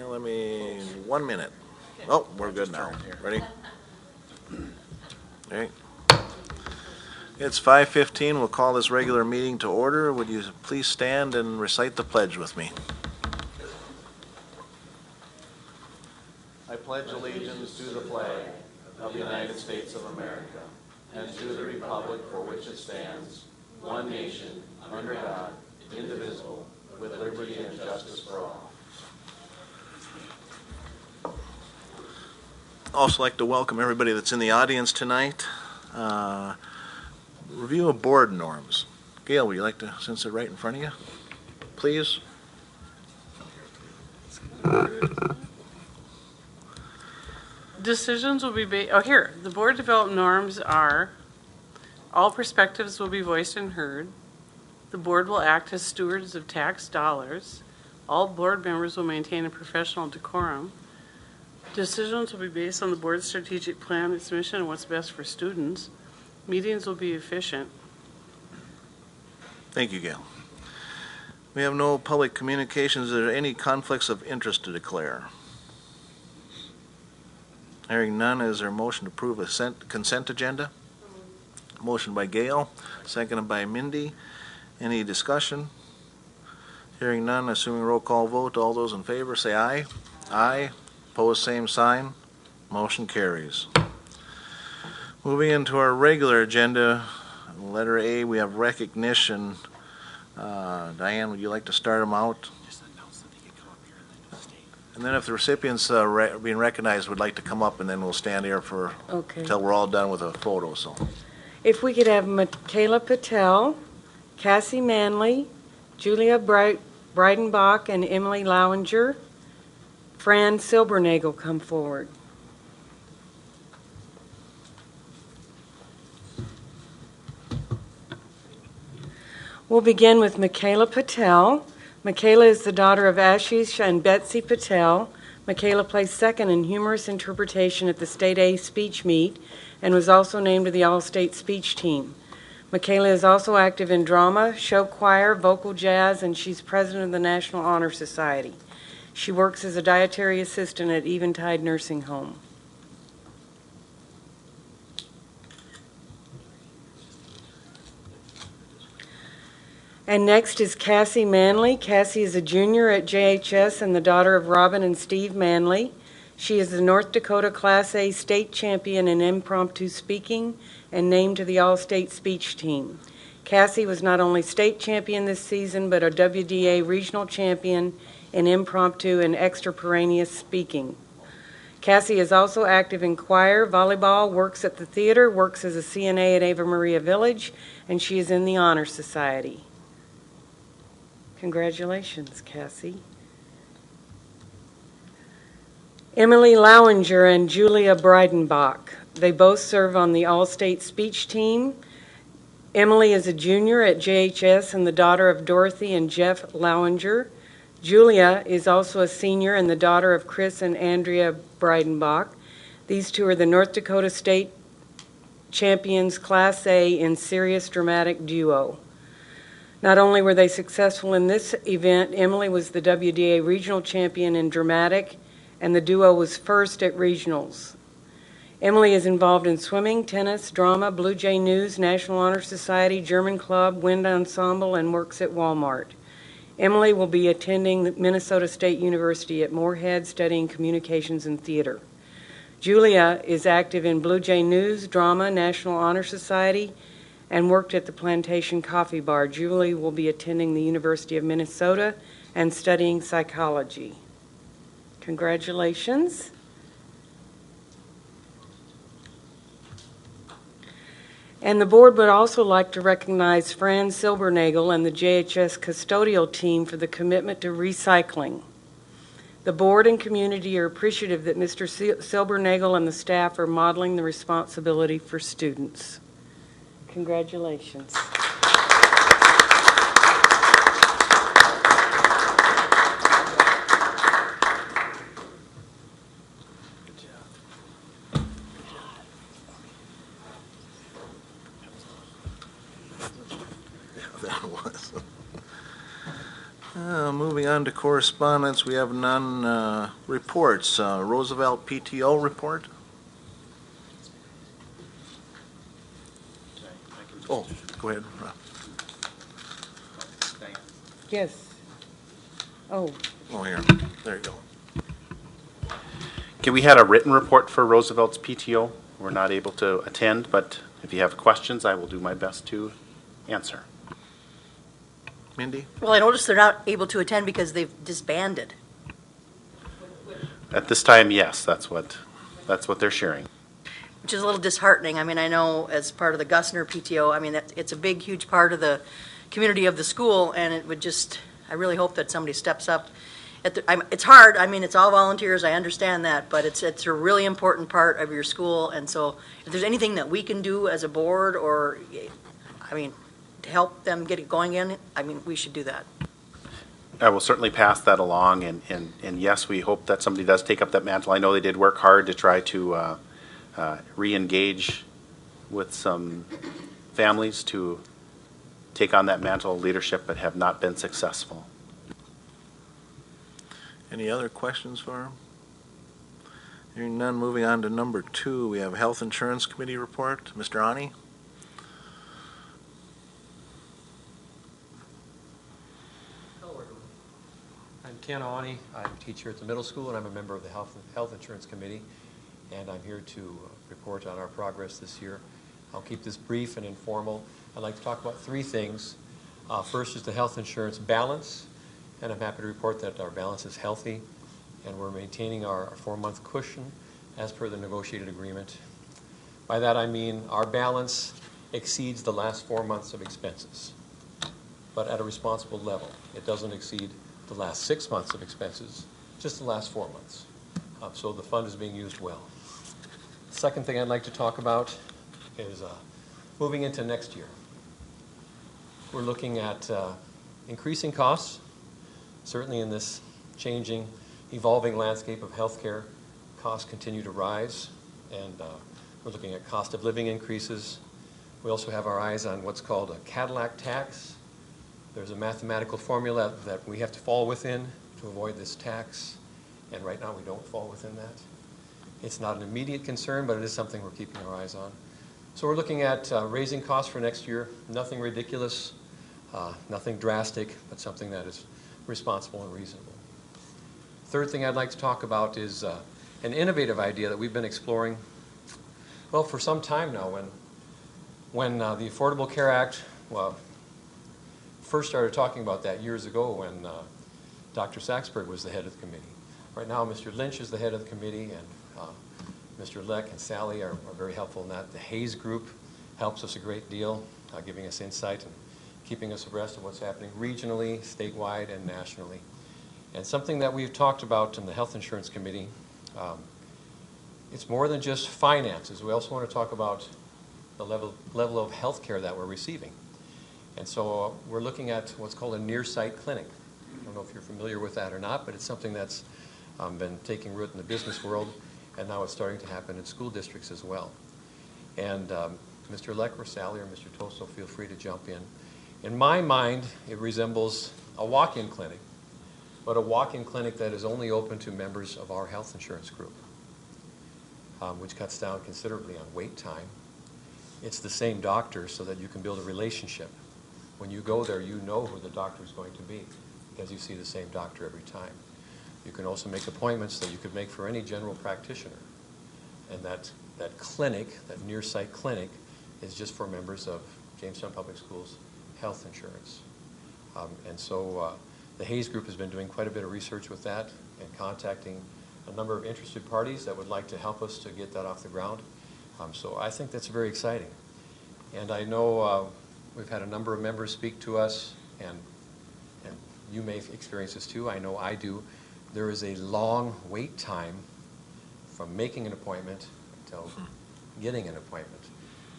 Let me, 1 minute. Oh, we're good now. Ready? Okay. It's 5:15. We'll call this regular meeting to order. Would you please stand and recite the pledge with me? I pledge allegiance to the flag of the United States of America and to the republic for which it stands, one nation, under God, indivisible, with liberty and justice for all. Also like to welcome everybody that's in the audience tonight. Review of board norms. Gail, would you like to, since they're right in front of you, please? Decisions will be the board developed norms are: all perspectives will be voiced and heard. The board will act as stewards of tax dollars. All board members will maintain a professional decorum. Decisions will be based on the board's strategic plan, its mission, and what's best for students. Meetings will be efficient. Thank you, Gail. We have no public communications. Are there any conflicts of interest to declare? Hearing none, is there a motion to approve a consent agenda? Motion by Gail, seconded by Mindy. Any discussion? Hearing none, assuming roll call vote, all those in favor say aye. Aye. Opposed, same sign. Motion carries. Moving into our regular agenda, letter A, we have recognition. Diane, would you like to start them out? And then if the recipients being recognized would like to come up, and then we'll stand here for until we're all done with a photo. So, if we could have Michaela Patel, Cassie Manley, Julia Breidenbach, and Emily Lowinger. Fran Silbernagel come forward. We'll begin with Michaela Patel. Michaela is the daughter of Ashish and Betsy Patel. Michaela placed second in humorous interpretation at the State A speech meet and was also named to the All-State speech team. Michaela is also active in drama, show choir, vocal jazz, and she's president of the National Honor Society. She works as a dietary assistant at Eventide Nursing Home. And next is Cassie Manley. Cassie is a junior at JHS and the daughter of Robin and Steve Manley. She is the North Dakota Class A state champion in impromptu speaking and named to the All-State speech team. Cassie was not only state champion this season, but a WDA regional champion in impromptu and extemporaneous speaking. Cassie is also active in choir, volleyball, works at the theater, works as a CNA at Ava Maria Village, and she is in the Honor Society. Congratulations, Cassie. Emily Lowinger and Julia Breidenbach. They both serve on the All-State speech team. Emily is a junior at JHS and the daughter of Dorothy and Jeff Lowinger. Julia is also a senior and the daughter of Chris and Andrea Breidenbach. These two are the North Dakota State champions Class A in serious dramatic duo. Not only were they successful in this event, Emily was the WDA regional champion in dramatic, and the duo was first at regionals. Emily is involved in swimming, tennis, drama, Blue Jay News, National Honor Society, German Club, Wind Ensemble, and works at Walmart. Emily will be attending Minnesota State University at Moorhead, studying communications and theater. Julia is active in Blue Jay News, drama, National Honor Society, and worked at the Plantation Coffee Bar. Julie will be attending the University of Minnesota and studying psychology. Congratulations. And the board would also like to recognize Fran Silbernagel and the JHS custodial team for the commitment to recycling. The board and community are appreciative that Mr. Silbernagel and the staff are modeling the responsibility for students. Congratulations. Moving on to correspondence, we have none. Reports, Roosevelt PTO report. Oh, go ahead. Yes. Oh, Oh, here, there you go. Okay, we had a written report for Roosevelt's PTO. We're not able to attend, but if you have questions, I will do my best to answer. Mindy? Well, I noticed they're not able to attend because they've disbanded. At this time, yes, that's what they're sharing. Which is a little disheartening. I mean, I know as part of the Gussner PTO, I mean, it's a big, huge part of the community of the school, and it would just, I really hope that somebody steps up. It's hard. I mean, it's all volunteers. I understand that, but it's a really important part of your school, and so if there's anything that we can do as a board, or, I mean, to help them get it going in, I mean, we should do that. I will certainly pass that along, and yes, we hope that somebody does take up that mantle. I know they did work hard to try to re-engage with some families to take on that mantle of leadership, but have not been successful. Any other questions for him? Hearing none, moving on to number 2, we have Health Insurance Committee report. Mr. Ani? Hello, everyone. I'm Ken Awney. I'm a teacher at the middle school, and I'm a member of the Health Insurance Committee, and I'm here to report on our progress this year. I'll keep this brief and informal. I'd like to talk about 3 things. First is the health insurance balance, and I'm happy to report that our balance is healthy, and we're maintaining our 4-month cushion as per the negotiated agreement. By that I mean our balance exceeds the last 4 months of expenses, but at a responsible level. It doesn't exceed the last 6 months of expenses, just the last 4 months. So the fund is being used well. The second thing I'd like to talk about is moving into next year. We're looking at increasing costs, certainly in this changing, evolving landscape of healthcare. Costs continue to rise, and we're looking at cost of living increases. We also have our eyes on what's called a Cadillac tax. There's a mathematical formula that we have to fall within to avoid this tax, and right now we don't fall within that. It's not an immediate concern, but it is something we're keeping our eyes on. So we're looking at raising costs for next year. Nothing ridiculous, nothing drastic, but something that is responsible and reasonable. Third thing I'd like to talk about is an innovative idea that we've been exploring, well, for some time now. When the Affordable Care Act first started talking about that years ago, when Dr. Saxberg was the head of the committee. Right now, Mr. Lynch is the head of the committee, and Mr. Leck and Sally are very helpful in that. The Hayes Group helps us a great deal, giving us insight and keeping us abreast of what's happening regionally, statewide, and nationally. And something that we've talked about in the Health Insurance Committee, it's more than just finances. We also want to talk about the level of health care that we're receiving. And so we're looking at what's called a near-site clinic. I don't know if you're familiar with that or not, but it's something that's been taking root in the business world, and now it's starting to happen in school districts as well. And Mr. Leck or Sally or Mr. Toso, feel free to jump in. In my mind, it resembles a walk-in clinic, but a walk-in clinic that is only open to members of our health insurance group, which cuts down considerably on wait time. It's the same doctor so that you can build a relationship. When you go there, you know who the doctor is going to be because you see the same doctor every time. You can also make appointments that you could make for any general practitioner. And that clinic, that near-site clinic, is just for members of Jamestown Public Schools health insurance. And so the Hayes Group has been doing quite a bit of research with that and contacting a number of interested parties that would like to help us to get that off the ground. So I think that's very exciting. And I know we've had a number of members speak to us, and you may experience this too. I know I do. There is a long wait time from making an appointment until getting an appointment.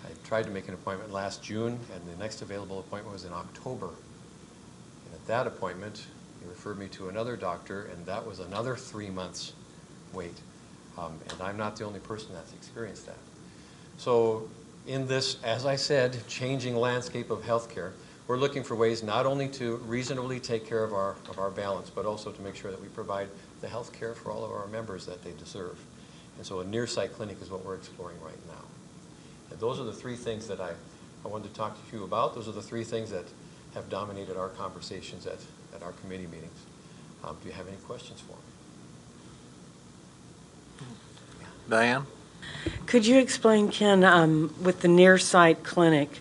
I tried to make an appointment last June, and the next available appointment was in October. And at that appointment, he referred me to another doctor, and that was another 3 months wait. And I'm not the only person that's experienced that. So in this, as I said, changing landscape of healthcare, we're looking for ways not only to reasonably take care of our balance, but also to make sure that we provide the health care for all of our members that they deserve. And so a near-site clinic is what we're exploring right now. And those are the three things that I wanted to talk to you about. Those are the three things that have dominated our conversations at our committee meetings. Do you have any questions for me? Diane? Could you explain, Ken, with the near-site clinic,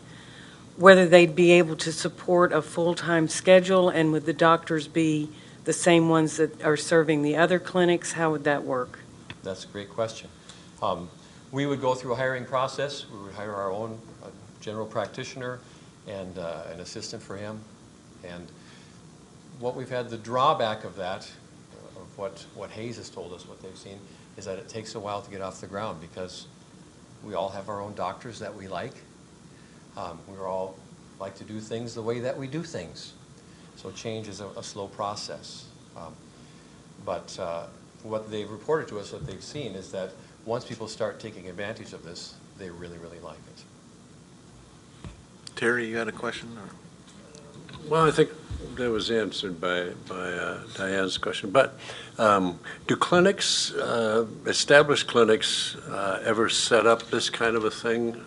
whether they'd be able to support a full-time schedule, and would the doctors be the same ones that are serving the other clinics? How would that work? That's a great question. We would go through a hiring process. We would hire our own general practitioner and an assistant for him. And what we've had, the drawback of that, of what Hayes has told us, what they've seen, is that it takes a while to get off the ground because we all have our own doctors that we like. We all like to do things the way that we do things. So change is a slow process. But what they've reported to us that they've seen is that once people start taking advantage of this, they really, really like it. Terry, you had a question? Or? Well, I think that was answered by Diane's question. But do clinics, established clinics, ever set up this kind of a thing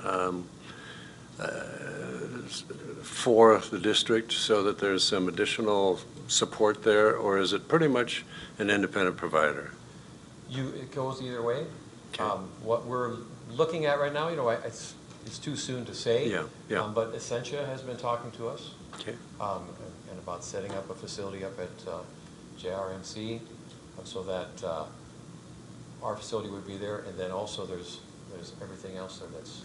for the district so that there's some additional support there, or is it pretty much an independent provider? It goes either way. Okay. What we're looking at right now, it's too soon to say. Yeah. But Essentia has been talking to us. Okay. And about setting up a facility up at JRMC so that our facility would be there, and then also there's everything else there that's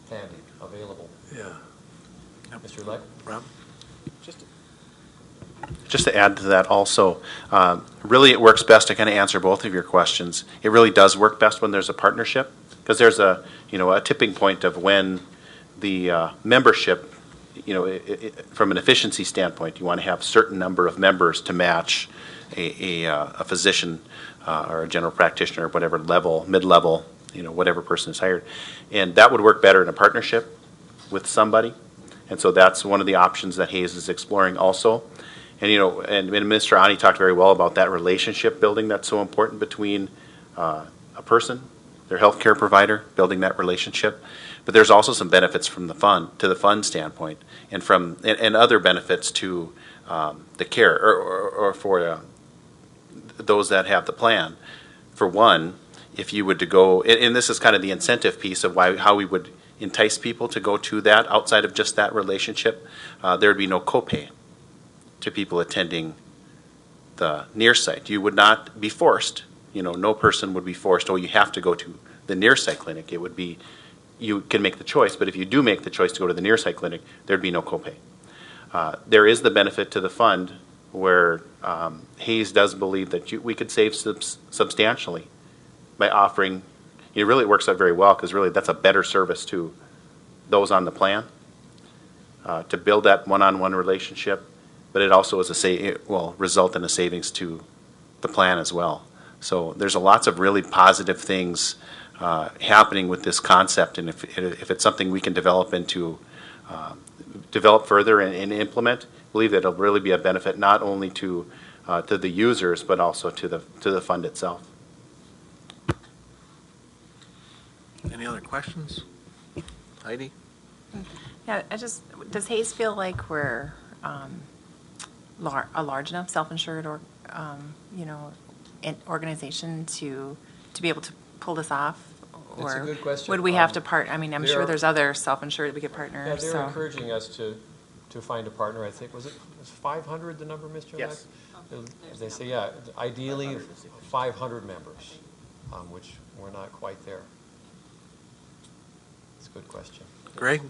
handy, available. Yeah. Mr. Leck? Rob? Just to add to that also, really it works best to kind of answer both of your questions. It really does work best when there's a partnership, because there's a tipping point of when the membership, from an efficiency standpoint, you want to have a certain number of members to match a physician or a general practitioner, whatever level, mid-level, whatever person is hired. And that would work better in a partnership with somebody. And so that's one of the options that Hayes is exploring also. And, and Mr. Ani talked very well about that relationship building that's so important between a person, their healthcare provider, building that relationship. But there's also some benefits from the fund standpoint, and other benefits to the care or for those that have the plan. For one, if you would to go, and this is kind of the incentive piece of how we would entice people to go to that outside of just that relationship, there would be no copay to people attending the near site. You would not be forced. No person would be forced, you have to go to the near site clinic. It would be, you can make the choice, but if you do make the choice to go to the near site clinic, there'd be no copay. There is the benefit to the fund where Hayes does believe that we could save substantially by offering, really it works out very well, because really that's a better service to those on the plan, to build that one-on-one relationship, but it also is will result in a savings to the plan as well. So there's lots of really positive things happening with this concept, and if it's something we can develop further and implement, I believe that it'll really be a benefit not only to the users but also to the fund itself. Any other questions? Heidi? Yeah, does Hayes feel like we're a large enough self-insured organization to be able to pull this off? That's a good question. Would we have to I'm sure there's other self-insured we could partner. Yeah, they're encouraging us to find a partner. I think, was 500 the number, Mr. Yes. Leck? They say, ideally 500 members, which we're not quite there. It's a good question. Greg?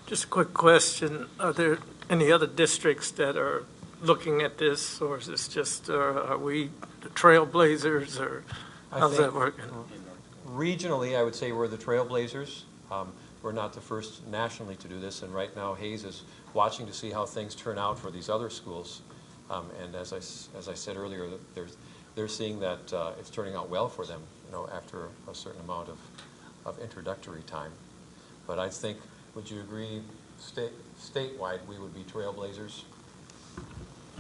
Just a quick question. Are there any other districts that are looking at this, or is this just, are we the trailblazers, or how's that working? Regionally, I would say we're the trailblazers. We're not the first nationally to do this, and right now Hayes is watching to see how things turn out for these other schools. And as I said earlier, they're seeing that it's turning out well for them, after a certain amount of introductory time. But I think, would you agree, statewide, we would be trailblazers.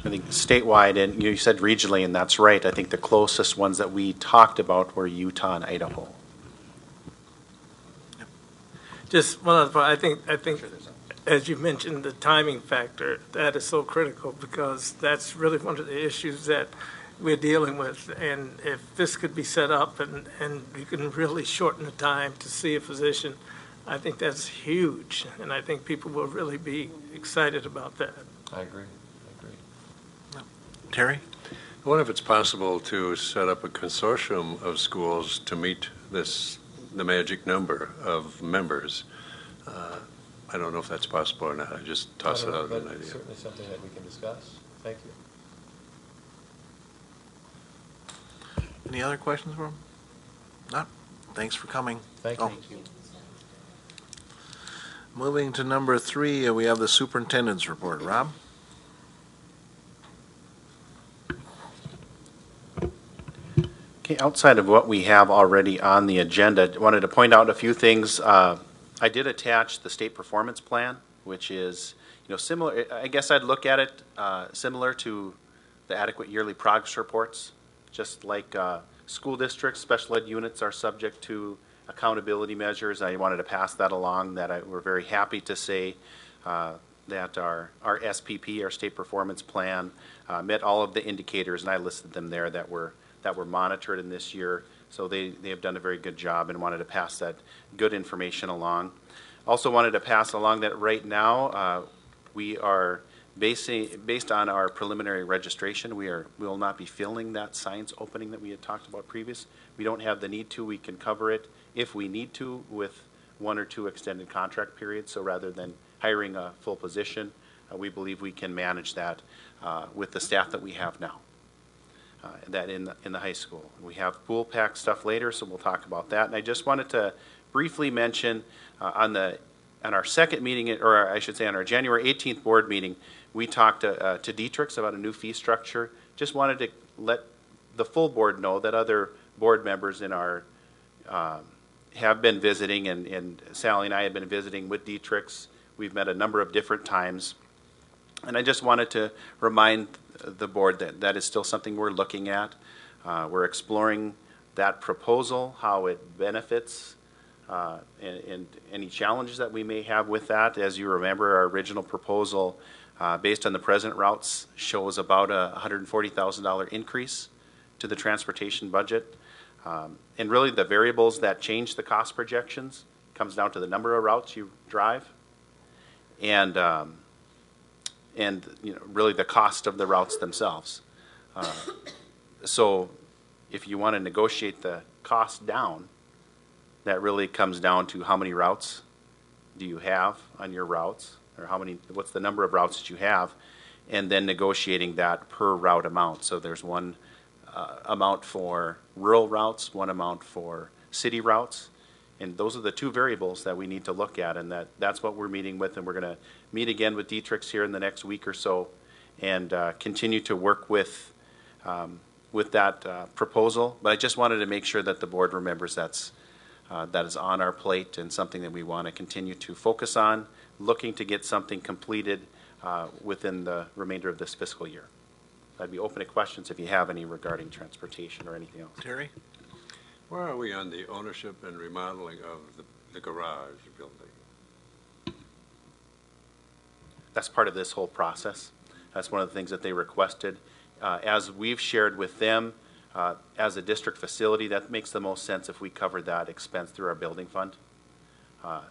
I think statewide, and you said regionally, and that's right. I think the closest ones that we talked about were Utah and Idaho. Just one other part, I think, as you mentioned, the timing factor, that is so critical because that's really one of the issues that we're dealing with. And if this could be set up and you can really shorten the time to see a physician, I think that's huge. And I think people will really be excited about that. I agree. Terry? I wonder if it's possible to set up a consortium of schools to meet the magic number of members. I don't know if that's possible or not. I just toss it out as an idea. Certainly something that we can discuss. Thank you. Any other questions for him? No? Thanks for coming. Thank Oh. you. Moving to number 3, we have the superintendent's report. Rob? Okay, outside of what we have already on the agenda, I wanted to point out a few things. I did attach the state performance plan, which is, similar. I guess I'd look at it similar to the adequate yearly progress reports. Just like school districts, special ed units are subject to accountability measures. I wanted to pass that along. We're very happy to say that our SPP, our state performance plan, met all of the indicators, and I listed them there that were monitored in this year. So they have done a very good job, and wanted to pass that good information along. Also wanted to pass along that right now we are based on our preliminary registration, we will not be filling that science opening that we had talked about previous. We don't have the need to. We can cover it if we need to with 1 or 2 extended contract periods. So rather than hiring a full position, we believe we can manage that with the staff that we have now. That in the high school. We have pool pack stuff later, so we'll talk about that. And I just wanted to briefly mention on our second meeting, or I should say on our January 18th board meeting, we talked to Dietrich's about a new fee structure. Just wanted to let the full board know that other board members in our have been visiting, and Sally and I have been visiting with Dietrich's. We've met a number of different times. And I just wanted to remind the board that that is still something we're looking at. We're exploring that proposal, how it benefits, and any challenges that we may have with that. As you remember, our original proposal, based on the present routes, shows about a $140,000 increase to the transportation budget. And really the variables that change the cost projections comes down to the number of routes you drive and really the cost of the routes themselves. So if you want to negotiate the cost down, that really comes down to how many routes do you have on your routes, or what's the number of routes that you have, and then negotiating that per route amount. So there's one amount for rural routes, one amount for city routes, and those are the 2 variables that we need to look at, and that's what we're meeting with, and we're going to meet again with Dietrich's here in the next week or so, and continue to work with that proposal. But I just wanted to make sure that the board remembers that is on our plate and something that we want to continue to focus on, looking to get something completed within the remainder of this fiscal year. I'd be open to questions if you have any regarding transportation or anything else. Terry? Where are we on the ownership and remodeling of the garage building? That's part of this whole process. That's one of the things that they requested. As we've shared with them, as a district facility, that makes the most sense if we cover that expense through our building fund.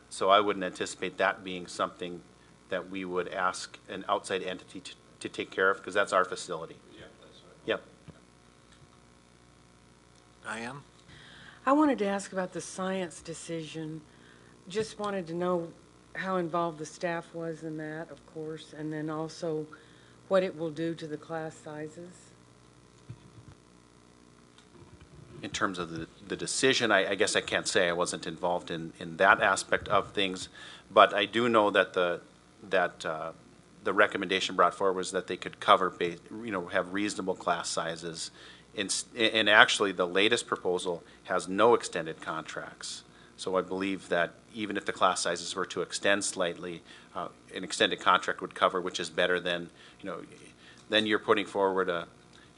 So I wouldn't anticipate that being something that we would ask an outside entity to take care of, because that's our facility. Yeah, that's right. Yep. Diane? I wanted to ask about the science decision. Just wanted to know how involved the staff was in that, of course, and then also what it will do to the class sizes. In terms of the decision, I guess I can't say. I wasn't involved in that aspect of things, but I do know that the recommendation brought forward was that they could cover, have reasonable class sizes. And actually, the latest proposal has no extended contracts. So I believe that even if the class sizes were to extend slightly, an extended contract would cover, which is better than, then you're putting forward a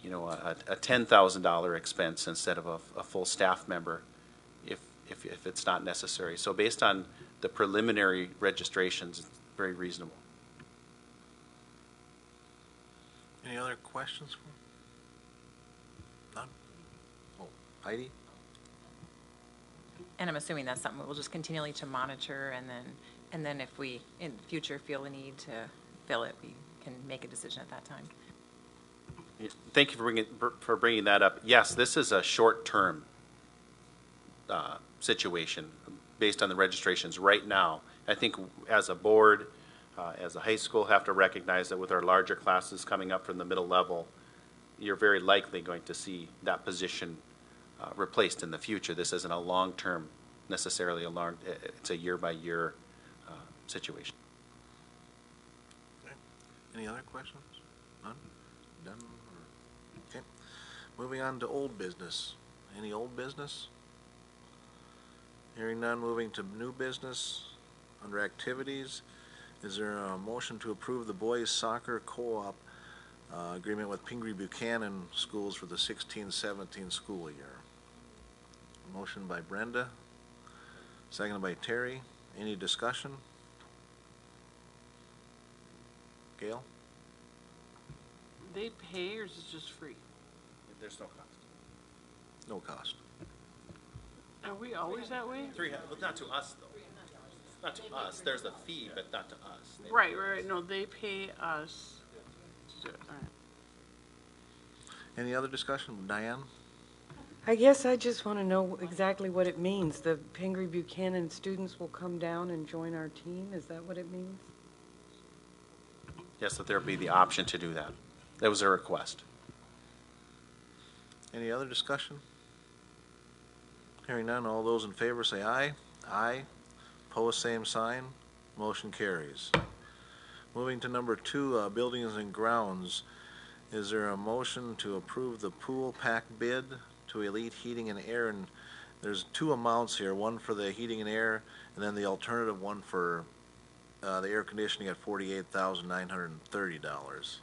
$10,000 expense instead of a full staff member if it's not necessary. So based on the preliminary registrations, it's very reasonable. Any other questions? None? Oh, Heidi? And I'm assuming that's something we'll just continually to monitor, and then if we in the future feel the need to fill it, we can make a decision at that time. Thank you for bringing that up. Yes, this is a short-term situation based on the registrations right now. I think as a board, as a high school, have to recognize that with our larger classes coming up from the middle level, you're very likely going to see that position replaced in the future. This isn't a long-term, necessarily it's a year-by-year situation. Okay. Any other questions? None? Done? Okay. Moving on to old business. Any old business? Hearing none, moving to new business. Under activities, is there a motion to approve the boys soccer co-op agreement with Pingree Buchanan Schools for the 16-17 school year? Motion by Brenda, seconded by Terry. Any discussion? Gail? They pay or is it just free? There's no cost. No cost. Are we always that way? Well, not to us, though. Not to us. There's a fee, but not to us. Right. No, they pay us. All right. Any other discussion? Diane? I guess I just want to know exactly what it means. The Pingree Buchanan students will come down and join our team? Is that what it means? Yes, that there be the option to do that. That was a request. Any other discussion? Hearing none, all those in favor say aye. Aye. Opposed, same sign. Motion carries. Moving to number 2, buildings and grounds. Is there a motion to approve the pool pack bid to Elite Heating and Air? And there's 2 amounts here, one for the heating and air, and then the alternative one for the air conditioning at $48,930.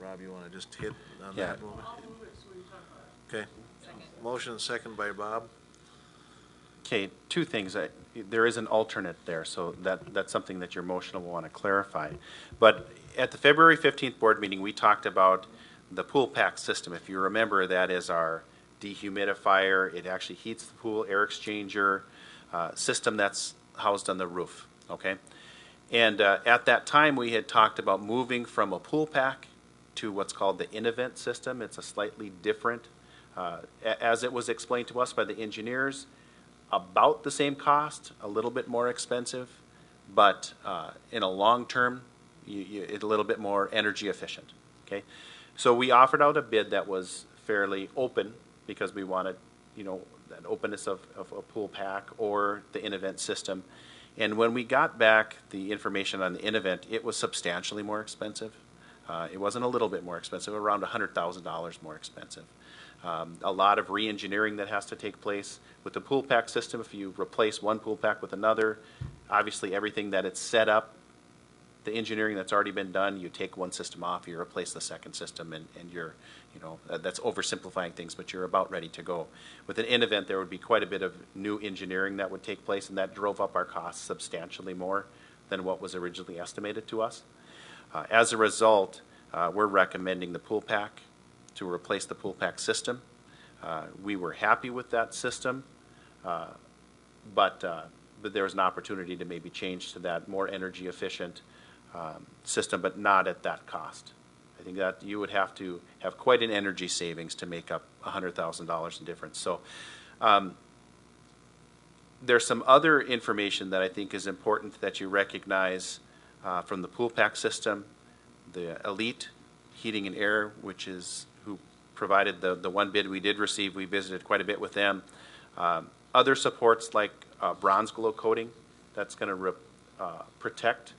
Rob, you want to just hit on Yeah. that movement? Okay. Motion second by Bob. Okay, 2 things. There is an alternate there, so that's something that your motion will want to clarify. But at the February 15th board meeting, we talked about the pool pack system. If you remember, that is our dehumidifier. It actually heats the pool, air exchanger system that's housed on the roof, okay? And at that time, we had talked about moving from a pool pack to what's called the Innovent system. It's a slightly different, as it was explained to us by the engineers, about the same cost, a little bit more expensive, but in a long term, it's a little bit more energy efficient. Okay, so we offered out a bid that was fairly open because we wanted, that openness of a pool pack or the Innovent system. And when we got back the information on the Innovent, it was substantially more expensive. It wasn't a little bit more expensive, around $100,000 more expensive. A lot of re-engineering that has to take place. With the pool pack system, if you replace one pool pack with another, obviously everything that it's set up, the engineering that's already been done, you take one system off, you replace the second system, and you're, that's oversimplifying things, but you're about ready to go. With an Innovent, there would be quite a bit of new engineering that would take place, and that drove up our costs substantially more than what was originally estimated to us. As a result, we're recommending the pool pack to replace the pool pack system. We were happy with that system, but there was an opportunity to maybe change to that more energy efficient system, but not at that cost. I think that you would have to have quite an energy savings to make up $100,000 in difference. So there's some other information that I think is important that you recognize from the pool pack system. The Elite Heating and Air, which is who provided the one bid we did receive, we visited quite a bit with them. Other supports like bronze glow coating, that's going to protect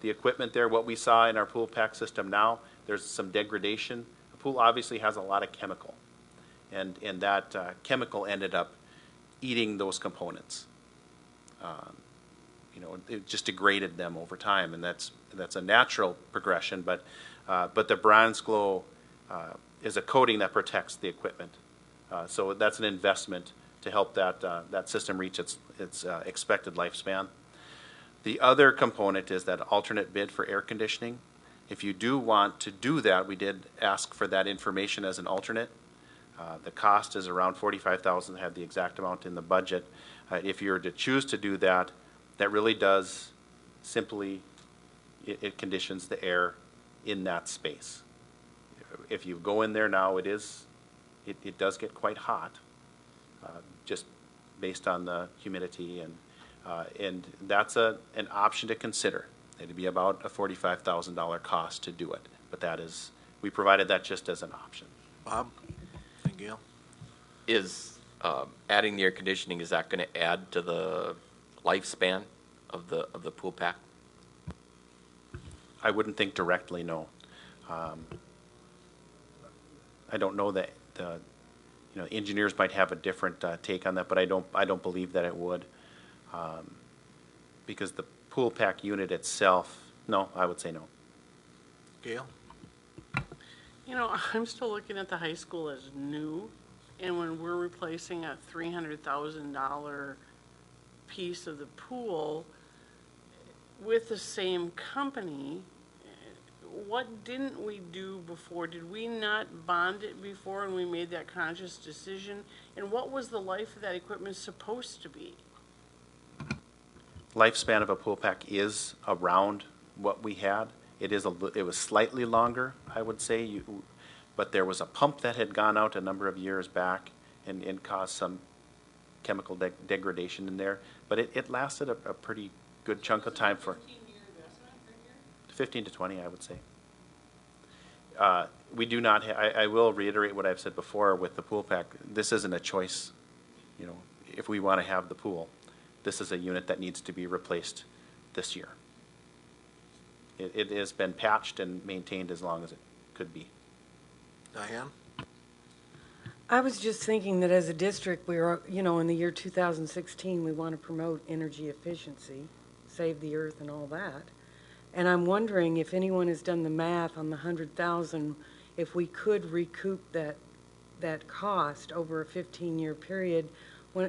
the equipment there. What we saw in our pool pack system now, there's some degradation. The pool obviously has a lot of chemical, and that chemical ended up eating those components. It just degraded them over time, and that's a natural progression. But the bronze glow is a coating that protects the equipment. So that's an investment to help that system reach its expected lifespan. The other component is that alternate bid for air conditioning. If you do want to do that, we did ask for that information as an alternate. The cost is around $45,000. I have the exact amount in the budget. If you were to choose to do that, that really does simply it conditions the air in that space. If you go in there now, it does get quite hot, just based on the humidity, and that's an option to consider. It'd be about a $45,000 cost to do it, but we provided that just as an option. Bob and Gail? Is adding the air conditioning, is that going to add to the lifespan of the pool pack? I wouldn't think directly, no. I don't know that engineers might have a different take on that, but I don't believe that it would, because the pool pack unit itself. No, I would say no. Gail? I'm still looking at the high school as new, and when we're replacing a $300,000 piece of the pool with the same company, what didn't we do before? Did we not bond it before and we made that conscious decision? And what was the life of that equipment supposed to be? Lifespan of a pool pack is around what we had. It was slightly longer, I would say, but there was a pump that had gone out a number of years back and caused some chemical degradation in there. But it lasted a pretty good chunk of time for 15 to 20, I would say. We do not. I will reiterate what I've said before with the pool pack. This isn't a choice. If we want to have the pool, this is a unit that needs to be replaced this year. It has been patched and maintained as long as it could be. Diane? I was just thinking that as a district, we are, in the year 2016, we want to promote energy efficiency, save the earth and all that. And I'm wondering if anyone has done the math on the 100,000, if we could recoup that cost over a 15-year period.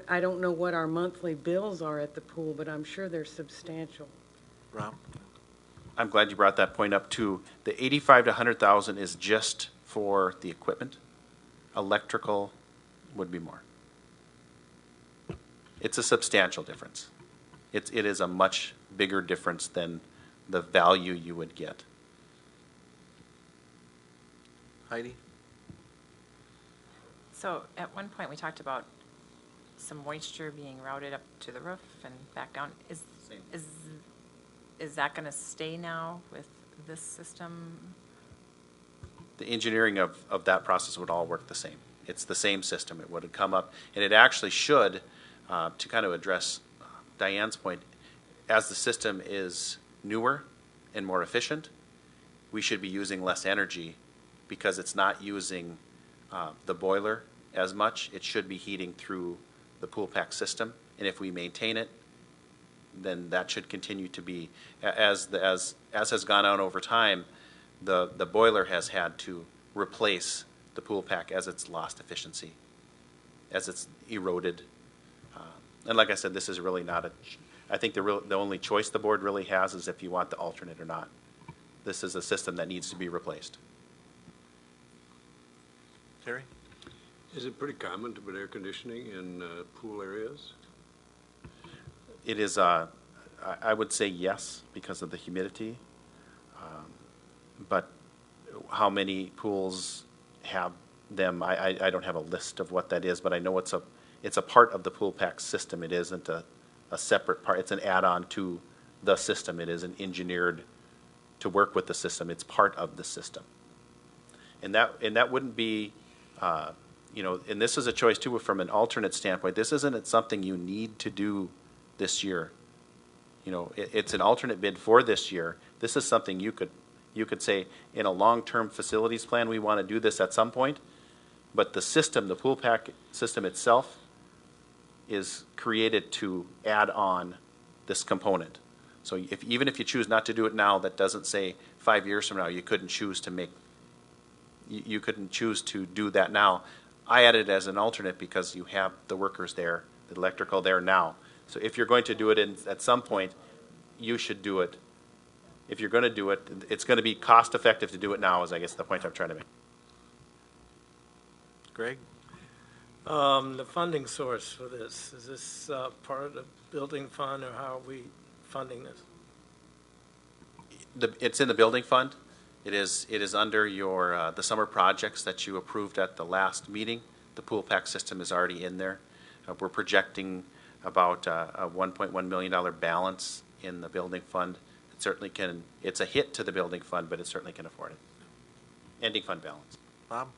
I don't know what our monthly bills are at the pool, but I'm sure they're substantial. Rob? I'm glad you brought that point up too. The 85 to 100,000 is just for the equipment. Electrical would be more. It's a substantial difference. It is a much bigger difference than the value you would get. Heidi? So at one point, we talked about some moisture being routed up to the roof and back down. Is that going to stay now with this system? The engineering of that process would all work the same. It's the same system. It would come up, and it actually should, to kind of address Diane's point, as the system is newer and more efficient, we should be using less energy because it's not using the boiler as much. It should be heating through the pool pack system, and if we maintain it, then that should continue to be, as has gone on over time, the boiler has had to replace the pool pack as it's lost efficiency, as it's eroded. And like I said, this is really not I think the only choice the board really has is if you want the alternate or not. This is a system that needs to be replaced. Terry? Is it pretty common to put air conditioning in pool areas? It is, I would say yes, because of the humidity. But how many pools have them? I don't have a list of what that is, but I know it's a part of the pool pack system. It isn't a separate part. It's an add-on to the system. It isn't engineered to work with the system. It's part of the system. And that wouldn't be, and this is a choice too from an alternate standpoint. This isn't something you need to do this year. It's an alternate bid for this year. This is something you could say in a long-term facilities plan, we want to do this at some point, but the system, the pool pack system itself, is created to add on this component. So even if you choose not to do it now, that doesn't say 5 years from now you couldn't choose to make, you couldn't choose to do that now. I added it as an alternate because you have the workers there, the electrical there now. So if you're going to do it at some point, you should do it. If you're going to do it, it's going to be cost effective to do it now, is I guess the point I'm trying to make. Greg? The funding source for this, is this part of the building fund, or how are we funding this? It's in the building fund. It is under your the summer projects that you approved at the last meeting. The pool pack system is already in there. We're projecting about a $1.1 million balance in the building fund. It certainly can. It's a hit to the building fund, but it certainly can afford it. Ending fund balance. Bob?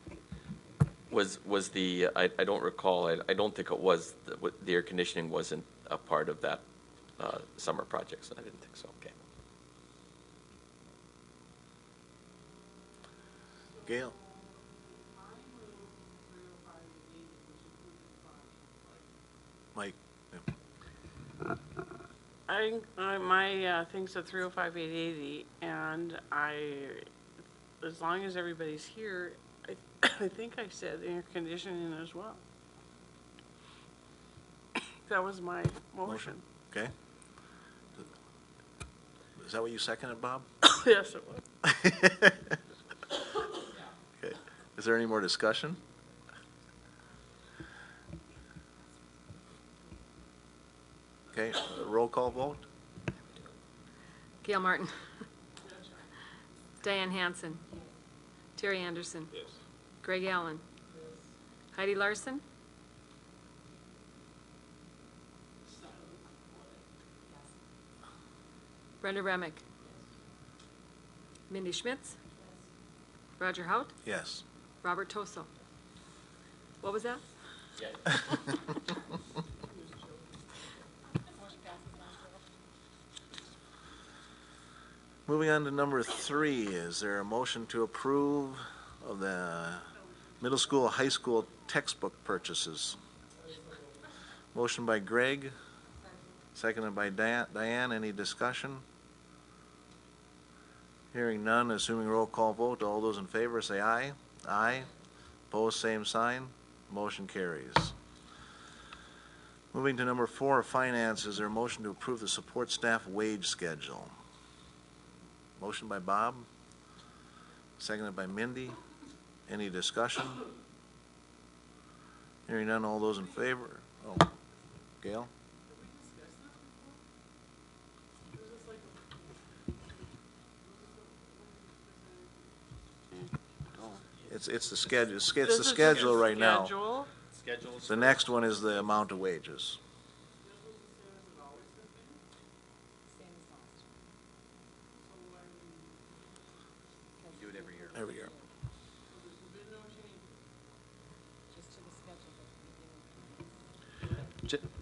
Was the, I don't recall, I don't think it was, the air conditioning wasn't a part of that summer projects. I didn't think so. Okay. Gail? Mike? My thing's at 305-880, and as long as everybody's here, I think I said air conditioning as well. That was my motion. Okay. Is that what you seconded, Bob? Yes, it was. Okay. Is there any more discussion? Okay, roll call vote? Gail Martin. Diane Hansen. Terry Anderson. Yes. Greg Allen. Heidi Larson. Brenda Remick. Mindy Schmitz. Roger Hout. Yes. Robert Toso. What was that? Moving on to number 3, is there a motion to approve of the middle school, high school textbook purchases? Motion by Greg, seconded by Diane. Any discussion? Hearing none, assuming roll call vote, all those in favor say aye. Aye. Opposed, same sign. Motion carries. Moving to number 4, finance, is there a motion to approve the support staff wage schedule? Motion by Bob, seconded by Mindy. Any discussion? Hearing none, all those in favor? Oh, Gail? It's the schedule, it's the schedule right now. Schedule. The next one is the amount of wages. We do it every year. Every year.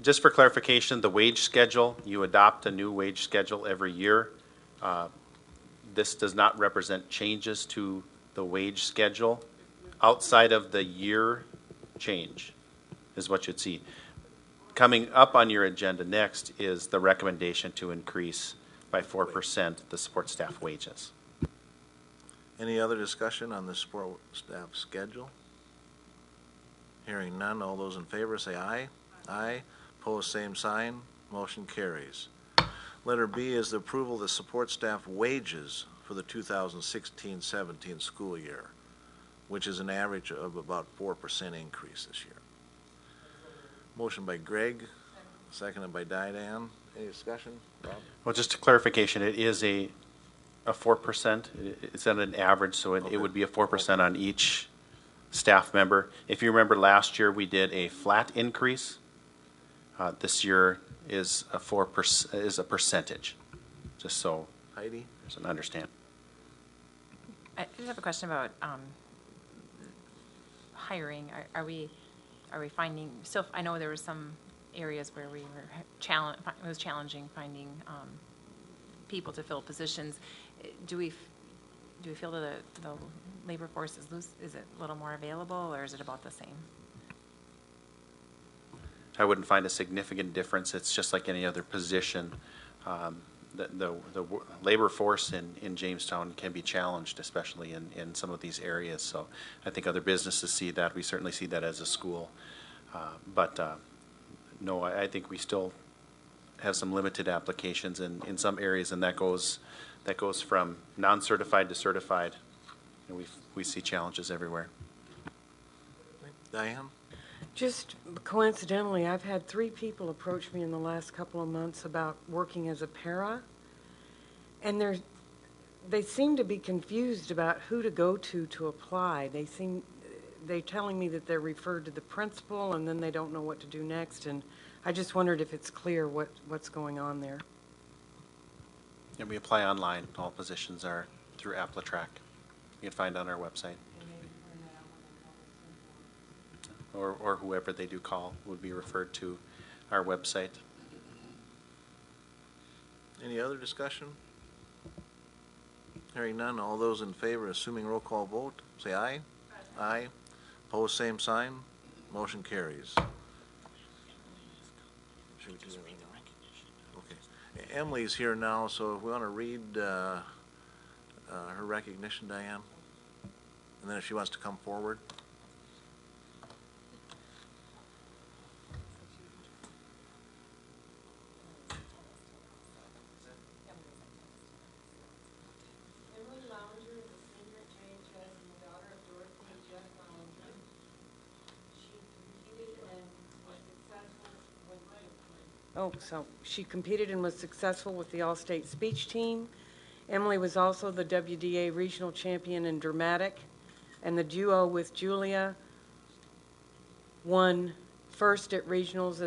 Just for clarification, the wage schedule, you adopt a new wage schedule every year. This does not represent changes to the wage schedule outside of the year change is what you'd see. Coming up on your agenda next is the recommendation to increase by 4% the support staff wages. Any other discussion on the support staff schedule? Hearing none, all those in favor say aye. Aye. Opposed, same sign. Motion carries. Letter B is the approval of the support staff wages for the 2016-17 school year, which is an average of about 4% increase this year. Motion by Greg, seconded by Diane. Any discussion? Rob? Well, just a clarification, it is a 4%. It's at an average, so it would be a 4% on each staff member. If you remember last year, we did a flat increase. This year is a 4% is a percentage, just so Heidi? there's an understand. I just have a question about hiring. Are we finding, still, I know there were some areas where we were it was challenging finding people to fill positions. Do we feel that the labor force is loose? Is it a little more available, or is it about the same? I wouldn't find a significant difference. It's just like any other position. The labor force in Jamestown can be challenged, especially in some of these areas. So I think other businesses see that. We certainly see that as a school. But no, I think we still have some limited applications in some areas, and that goes from non-certified to certified. And we see challenges everywhere. Diane? Just coincidentally, I've had 3 people approach me in the last couple of months about working as a para, and they seem to be confused about who to go to apply. They're telling me that they're referred to the principal, and then they don't know what to do next, and I just wondered if it's clear what's going on there. And we apply online. All positions are through AppleTrack. You can find on our website. Or whoever they do call would be referred to our website. Any other discussion? Hearing none, all those in favor, assuming roll call vote, say aye. Aye. Opposed, same sign. Motion carries. Should we do that now? Okay. Emily's here now, so if we want to read her recognition, Diane, and then if she wants to come forward. So she competed and was successful with the All-State Speech Team. Emily was also the WDA Regional Champion in Dramatic, and the duo with Julia won first at regionals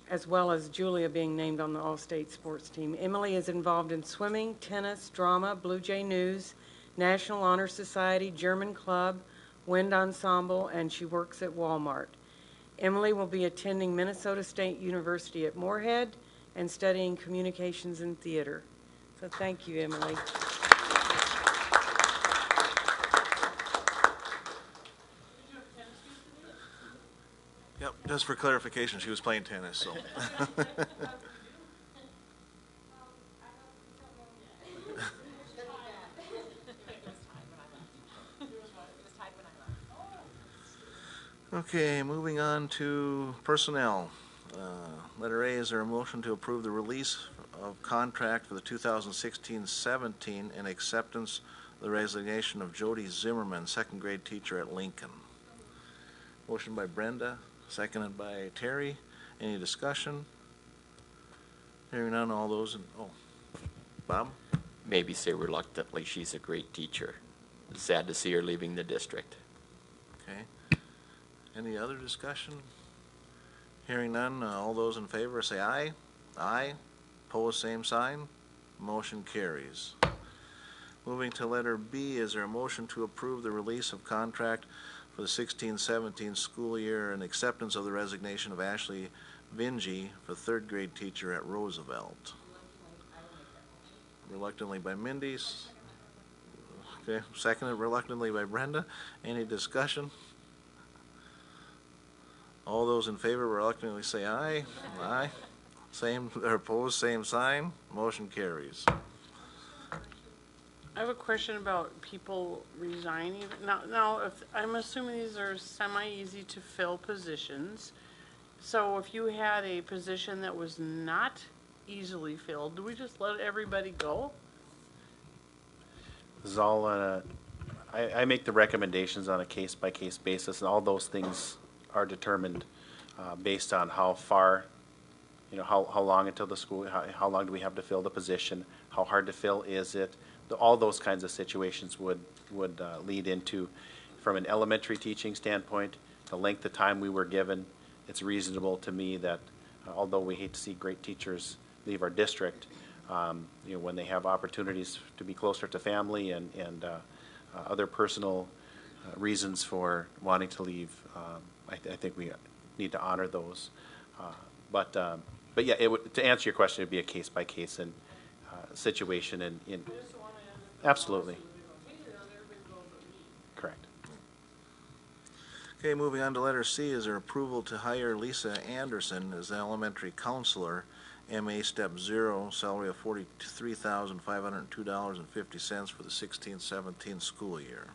as well as Julia being named on the All-State Sports Team. Emily is involved in swimming, tennis, drama, Blue Jay News, National Honor Society, German Club, Wind Ensemble, and she works at Walmart. Emily will be attending Minnesota State University at Moorhead and studying communications and theater. So thank you, Emily. Yep, just for clarification, she was playing tennis, so. Okay, moving on to personnel. Letter A, is there a motion to approve the release of contract for the 2016-17 and acceptance of the resignation of Jody Zimmerman, second grade teacher at Lincoln? Motion by Brenda, seconded by Terry. Any discussion? Hearing none, all those in, Bob? Maybe say reluctantly, she's a great teacher. Sad to see her leaving the district. Okay. Any other discussion? Hearing none, all those in favor say aye. Aye. Opposed, same sign. Motion carries. Moving to letter B, is there a motion to approve the release of contract for the 16-17 school year and acceptance of the resignation of Ashley Vingy for third grade teacher at Roosevelt? Reluctantly by Mindy. Okay, seconded reluctantly by Brenda. Any discussion? All those in favor reluctantly say aye. Aye. Same, or opposed, same sign. Motion carries. I have a question about people resigning. Now, if, I'm assuming these are semi-easy to fill positions. So if you had a position that was not easily filled, do we just let everybody go? This is all on I make the recommendations on a case-by-case basis, and all those things are determined based on how far, how long until the school, how long do we have to fill the position, how hard to fill is it. All those kinds of situations would lead into, from an elementary teaching standpoint, the length of time we were given. It's reasonable to me that although we hate to see great teachers leave our district, when they have opportunities to be closer to family and other personal reasons for wanting to leave, I think we need to honor those. But yeah, to answer your question, it'd be a case by case and situation. Absolutely. Correct. Okay, moving on to letter C, is there approval to hire Lisa Anderson as the elementary counselor, MA Step 0, salary of $43,502.50 for the 16-17 school year.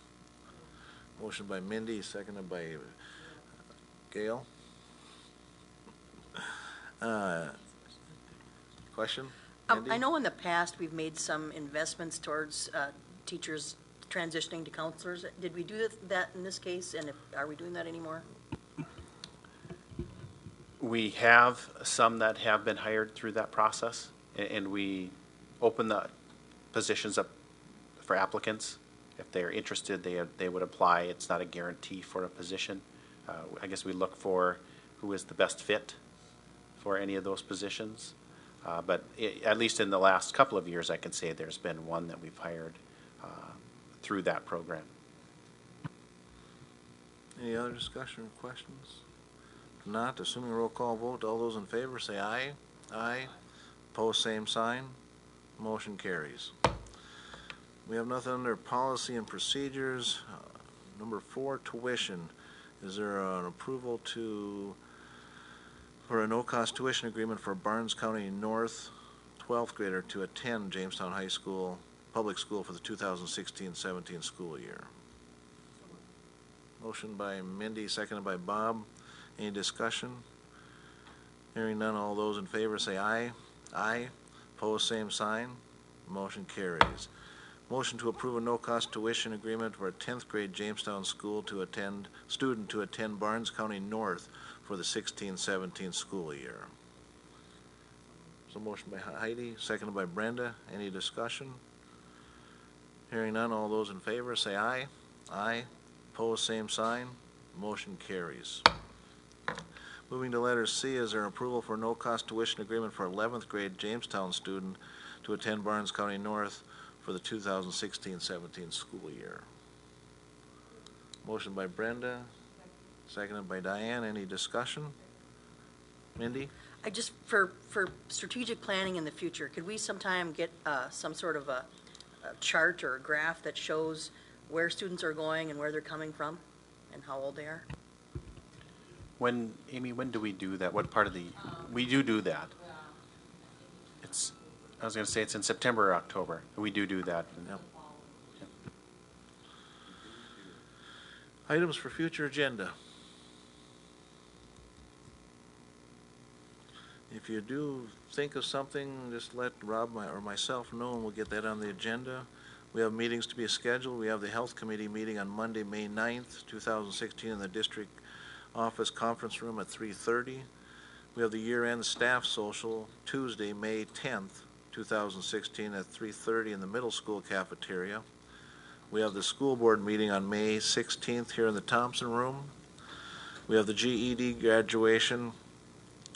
Motion by Mindy, seconded by Gail. Question? Mindy? I know in the past, we've made some investments towards teachers transitioning to counselors. Did we do that in this case, and are we doing that anymore? We have some that have been hired through that process, and we open the positions up for applicants. If they're interested, they would apply. It's not a guarantee for a position. I guess we look for who is the best fit for any of those positions. But at least in the last couple of years, I can say there's been one that we've hired through that program. Any other discussion or questions? If not, assuming a roll call vote, all those in favor say aye. Aye. Opposed, same sign. Motion carries. We have nothing under policy and procedures. Number 4, tuition. Is there an approval for a no-cost tuition agreement for Barnes County North 12th grader to attend Jamestown High School, public school for the 2016-17 school year? Motion by Mindy, seconded by Bob. Any discussion? Hearing none, all those in favor say aye. Aye. Opposed, same sign. Motion carries. Motion to approve a no-cost tuition agreement for a 10th grade Jamestown student to attend Barnes County North for the 16-17 school year. So motion by Heidi, seconded by Brenda. Any discussion? Hearing none, all those in favor say aye. Aye. Opposed, same sign. Motion carries. Moving to letter C, is there approval for no-cost tuition agreement for 11th grade Jamestown student to attend Barnes County North for the 2016-17 school year? Motion by Brenda, seconded by Diane. Any discussion? Mindy? I just, for strategic planning in the future, could we sometime get some sort of a chart or a graph that shows where students are going and where they're coming from and how old they are? Amy, when do we do that? What part of we do that? I was going to say it's in September or October. We do that. Yep. Items for future agenda. If you do think of something, just let Rob or myself know, and we'll get that on the agenda. We have meetings to be scheduled. We have the Health Committee meeting on Monday, May 9th, 2016 in the District Office Conference Room at 3:30. We have the year-end staff social Tuesday, May 10th, 2016 at 3:30 in the middle school cafeteria. We have the school board meeting on May 16th here in the Thompson Room. We have the GED graduation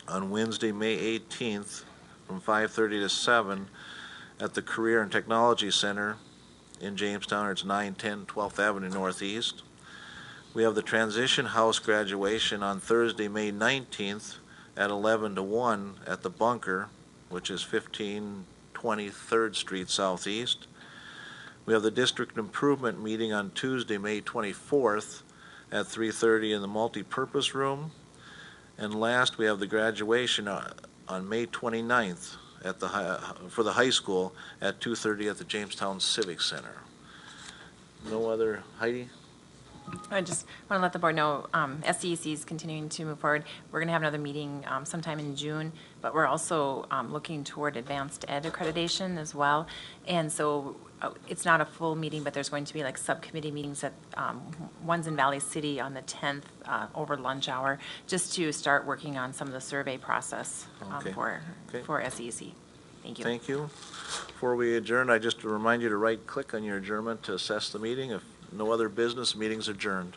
on Wednesday, May 18th from 5:30 to 7 at the Career and Technology Center in Jamestown. It's 910 12th Avenue Northeast. We have the Transition House graduation on Thursday, May 19th at 11 to 1 at the Bunker, which is 1520 3rd Street Southeast. We have the District Improvement meeting on Tuesday, May 24th at 3:30 in the Multipurpose Room. And last, we have the graduation on May 29th for the high school at 2:30 at the Jamestown Civic Center. No other, Heidi? I just want to let the board know, SCEC is continuing to move forward. We're going to have another meeting sometime in June, but we're also looking toward advanced ed accreditation as well. And so it's not a full meeting, but there's going to be like subcommittee meetings at one's in Valley City on the 10th over lunch hour, just to start working on some of the survey process for SCEC. Thank you. Thank you. Before we adjourn, I just remind you to right-click on your adjournment to assess the meeting. If no other business, meeting's adjourned.